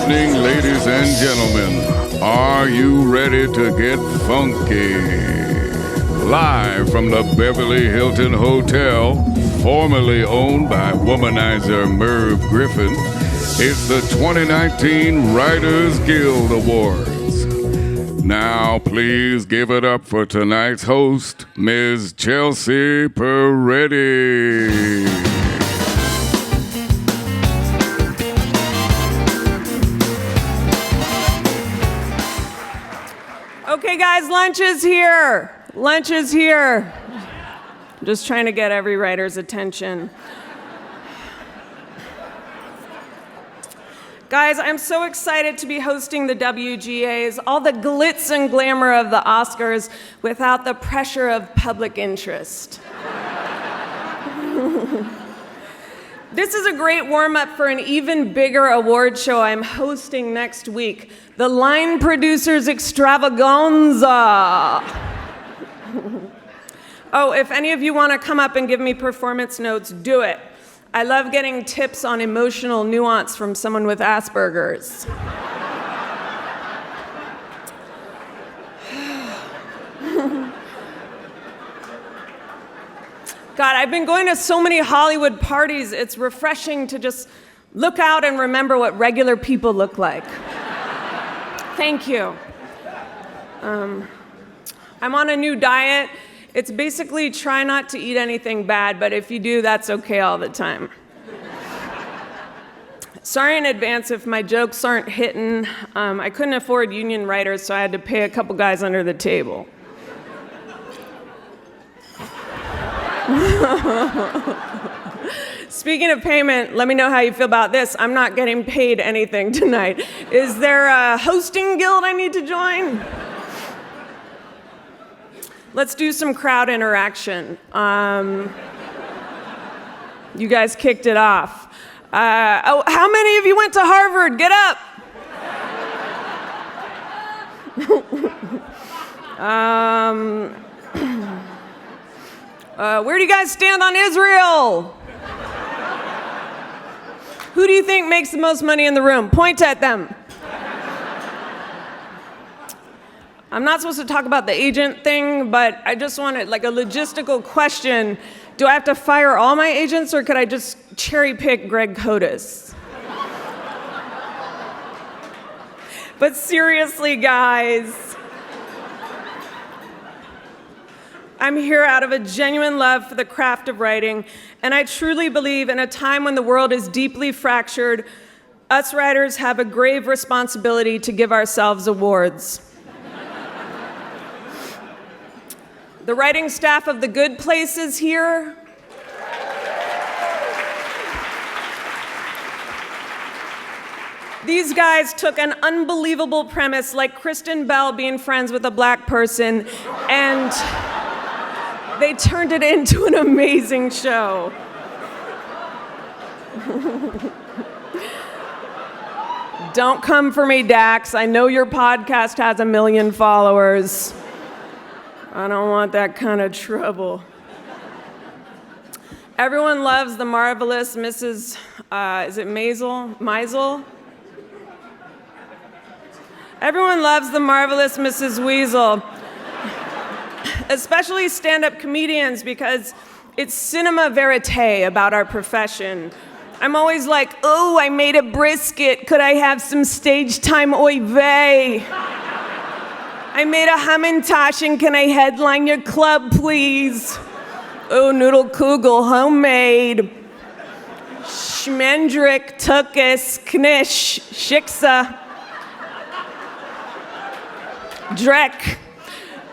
evening, ladies and gentlemen. Are you ready to get funky? Live from the Beverly Hilton Hotel, formerly owned by womanizer Merv Griffin, it's the 2019 Writers Guild Awards. Now, please give it up for tonight's host, Ms. Chelsea Peretti. Okay, guys, lunch is here. Lunch is here. I'm just trying to get every writer's attention. Guys, I'm so excited to be hosting the WGAs, all the glitz and glamour of the Oscars without the pressure of public interest. This is a great warm-up for an even bigger award show I'm hosting next week, the Line Producers Extravaganza. Oh, if any of you want to come up and give me performance notes, do it. I love getting tips on emotional nuance from someone with Asperger's. God, I've been going to so many Hollywood parties, it's refreshing to just look out and remember what regular people look like. Thank you. I'm on a new diet. It's basically try not to eat anything bad, but if you do, that's okay all the time. Sorry in advance if my jokes aren't hitting. I couldn't afford union writers, so I had to pay a couple guys under the table. Speaking of payment, let me know how you feel about this. I'm not getting paid anything tonight. Is there a hosting guild I need to join? Let's do some crowd interaction. You guys kicked it off. How many of you went to Harvard? Get up. Where do you guys stand on Israel? Who do you think makes the most money in the room? Point at them. I'm not supposed to talk about the agent thing, but I just wanted like a logistical question. Do I have to fire all my agents, or could I just cherry pick Greg Cotis? But seriously, guys, I'm here out of a genuine love for the craft of writing, and I truly believe in a time when the world is deeply fractured, us writers have a grave responsibility to give ourselves awards. The writing staff of The Good Place is here. These guys took an unbelievable premise like Kristen Bell being friends with a black person, and they turned it into an amazing show. Don't come for me, Dax. I know your podcast has 1 million followers. I don't want that kind of trouble. Everyone loves the marvelous Mrs. Is it Maisel? Everyone loves the marvelous Mrs. Weasel. Especially stand-up comedians, because it's cinema verite about our profession. I'm always like, oh, I made a brisket. Could I have some stage time oy vey? I made a Hamantash, and can I headline your club, please? Oh, noodle kugel, homemade. Schmendrick, tukus, knish, shiksa. Drek.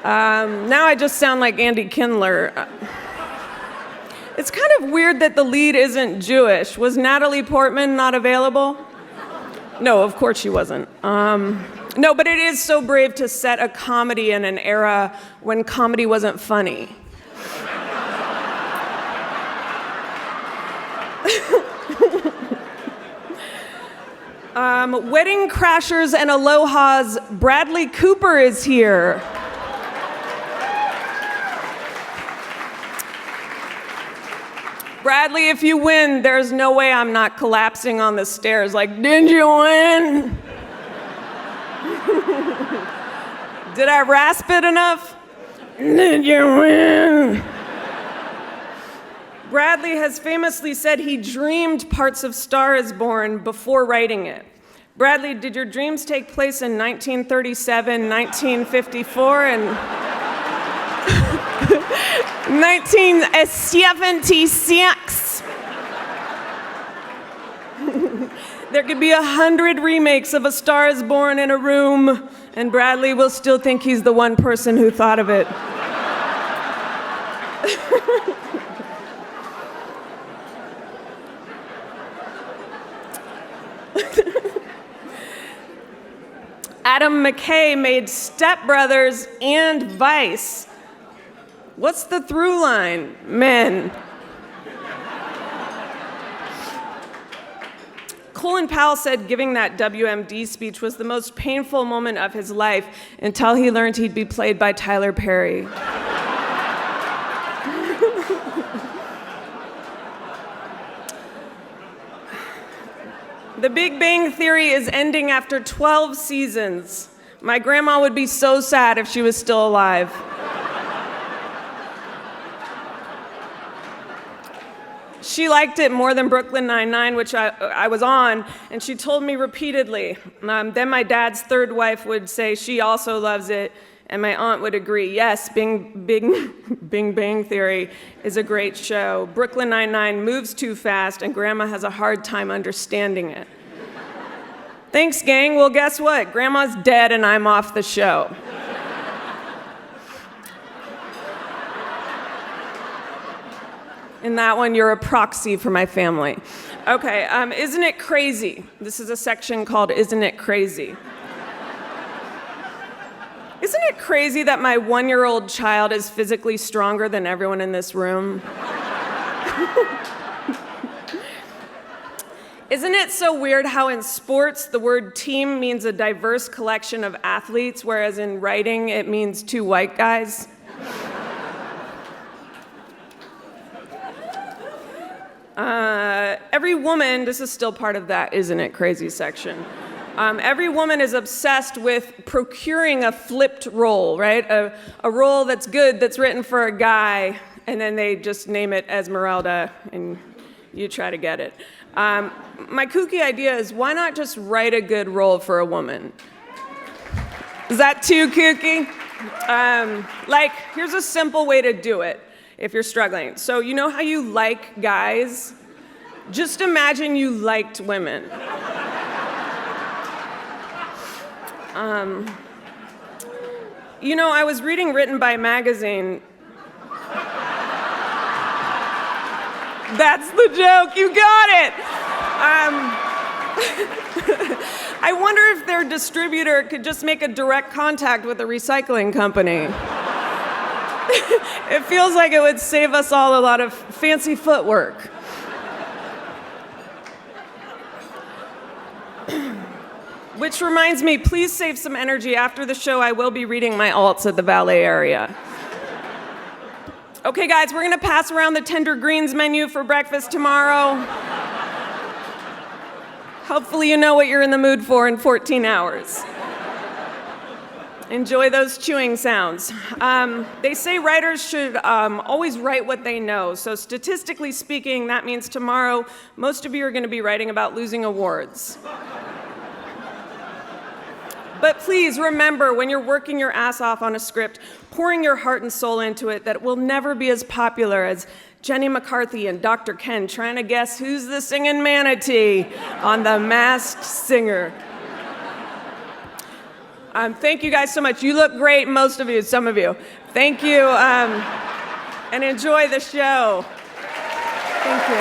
Now I just sound like Andy Kindler. It's kind of weird that the lead isn't Jewish. Was Natalie Portman not available? No, of course she wasn't. No, but it is so brave to set a comedy in an era when comedy wasn't funny. Wedding Crashers and Aloha's Bradley Cooper is here. Bradley, if you win, there's no way I'm not collapsing on the stairs like, did you win? Did I rasp it enough? Did you win? Bradley has famously said he dreamed parts of Star is Born before writing it. Bradley, did your dreams take place in 1937, 1954, and 1976? There could be 100 remakes of A Star is Born in a room, and Bradley will still think he's the one person who thought of it. Adam McKay made Step Brothers and Vice. What's the through line? Men. Colin Powell said giving that WMD speech was the most painful moment of his life until he learned he'd be played by Tyler Perry. The Big Bang Theory is ending after 12 seasons. My grandma would be so sad if she was still alive. She liked it more than Brooklyn Nine-Nine, which I was on, and she told me repeatedly. Then my dad's third wife would say she also loves it, and my aunt would agree. Yes, Bing Bang Theory is a great show. Brooklyn Nine-Nine moves too fast, and Grandma has a hard time understanding it. Thanks, gang. Well, guess what? Grandma's dead, and I'm off the show. In that one, you're a proxy for my family. Okay, isn't it crazy? This is a section called Isn't It Crazy? Isn't it crazy that my 1-year-old child is physically stronger than everyone in this room? Isn't it so weird how in sports the word team means a diverse collection of athletes, whereas in writing it means 2 white guys? Every woman, this is still part of that Isn't It Crazy section. Every woman is obsessed with procuring a flipped role, right? A role that's good, that's written for a guy, and then they just name it Esmeralda, and you try to get it. My kooky idea is, why not just write a good role for a woman? Is that too kooky? Here's a simple way to do it if you're struggling. So you know how you like guys? Just imagine you liked women. You know, I was reading Written by Magazine. That's the joke, you got it! I wonder if their distributor could just make a direct contact with a recycling company. It feels like it would save us all a lot of fancy footwork. Which reminds me, please save some energy. After the show, I will be reading my alts at the valet area. Okay, guys, we're gonna pass around the tender greens menu for breakfast tomorrow. Hopefully you know what you're in the mood for in 14 hours. Enjoy those chewing sounds. They say writers should always write what they know. So statistically speaking, that means tomorrow, most of you are gonna be writing about losing awards. But please remember, when you're working your ass off on a script, pouring your heart and soul into it, that it will never be as popular as Jenny McCarthy and Dr. Ken trying to guess who's the singing manatee on The Masked Singer. Thank you guys so much. You look great, most of you, some of you. Thank you, and enjoy the show. Thank you.